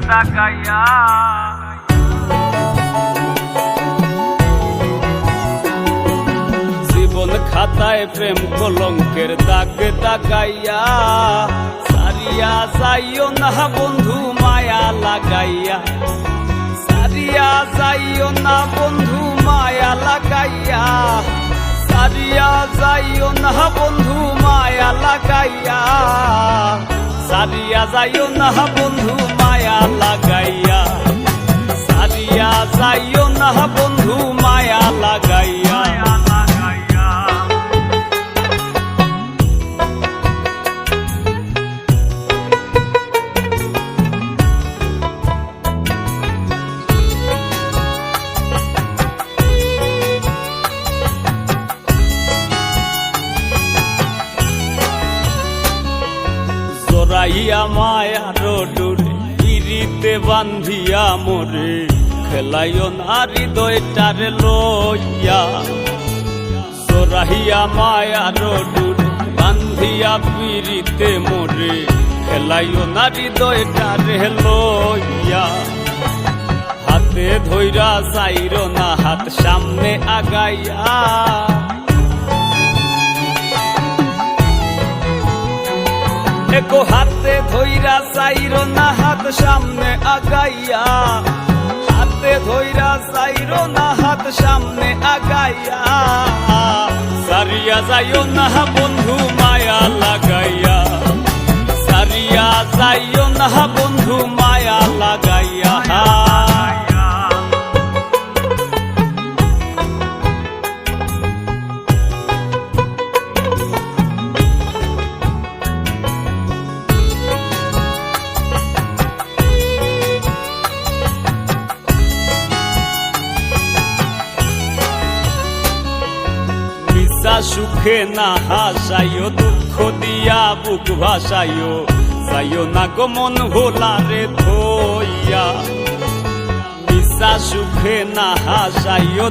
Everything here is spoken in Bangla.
তাকাইয়া। জীবন খাতায় প্রেম কলঙ্কের দাগ তাকাইয়া, সারিয়া যাইও না বন্ধু মায়া লাগাইয়া, সারিয়া যাইও না বন্ধু মায়া লাগাইয়া, সারিয়া যাইও না বন্ধু মায়া লাগাইয়া, সারিয়া যাইও না বন্ধু মায়া লাগাইয়া, সারিয়া যাইও না বন্ধু মায়া লাগাইয়া। জড়াইয়া মায়ার ডোরে পিরিতে বান্ধিয়া মোরে, খেলাইও না হৃদয়টারে লইয়া। জড়াইয়া মায়ার ডোরে বান্ধিয়া পিরিতে মোরে, খেলাইও না হৃদয়টারে লইয়া। হাতে ধইরা চাইরো না হাত সামনে আগাইয়া, একো হাতে ধইরা চাইরো না হাত সামনে আগাইয়া, হাতে ধইরা চাইরো না হাত সামনে আগাইয়া। সারিয়া যাইও না বন্ধু মায়া লাগাইয়া, সারিয়া যাইও না বন্ধু মায়া লাগাইয়া। সুখে না হাসাইও, দুঃখ দিয়া বুক ভাসাইও, যাইও না গো মন ভোলারে ধইয়া। সুখে না হাসাইও।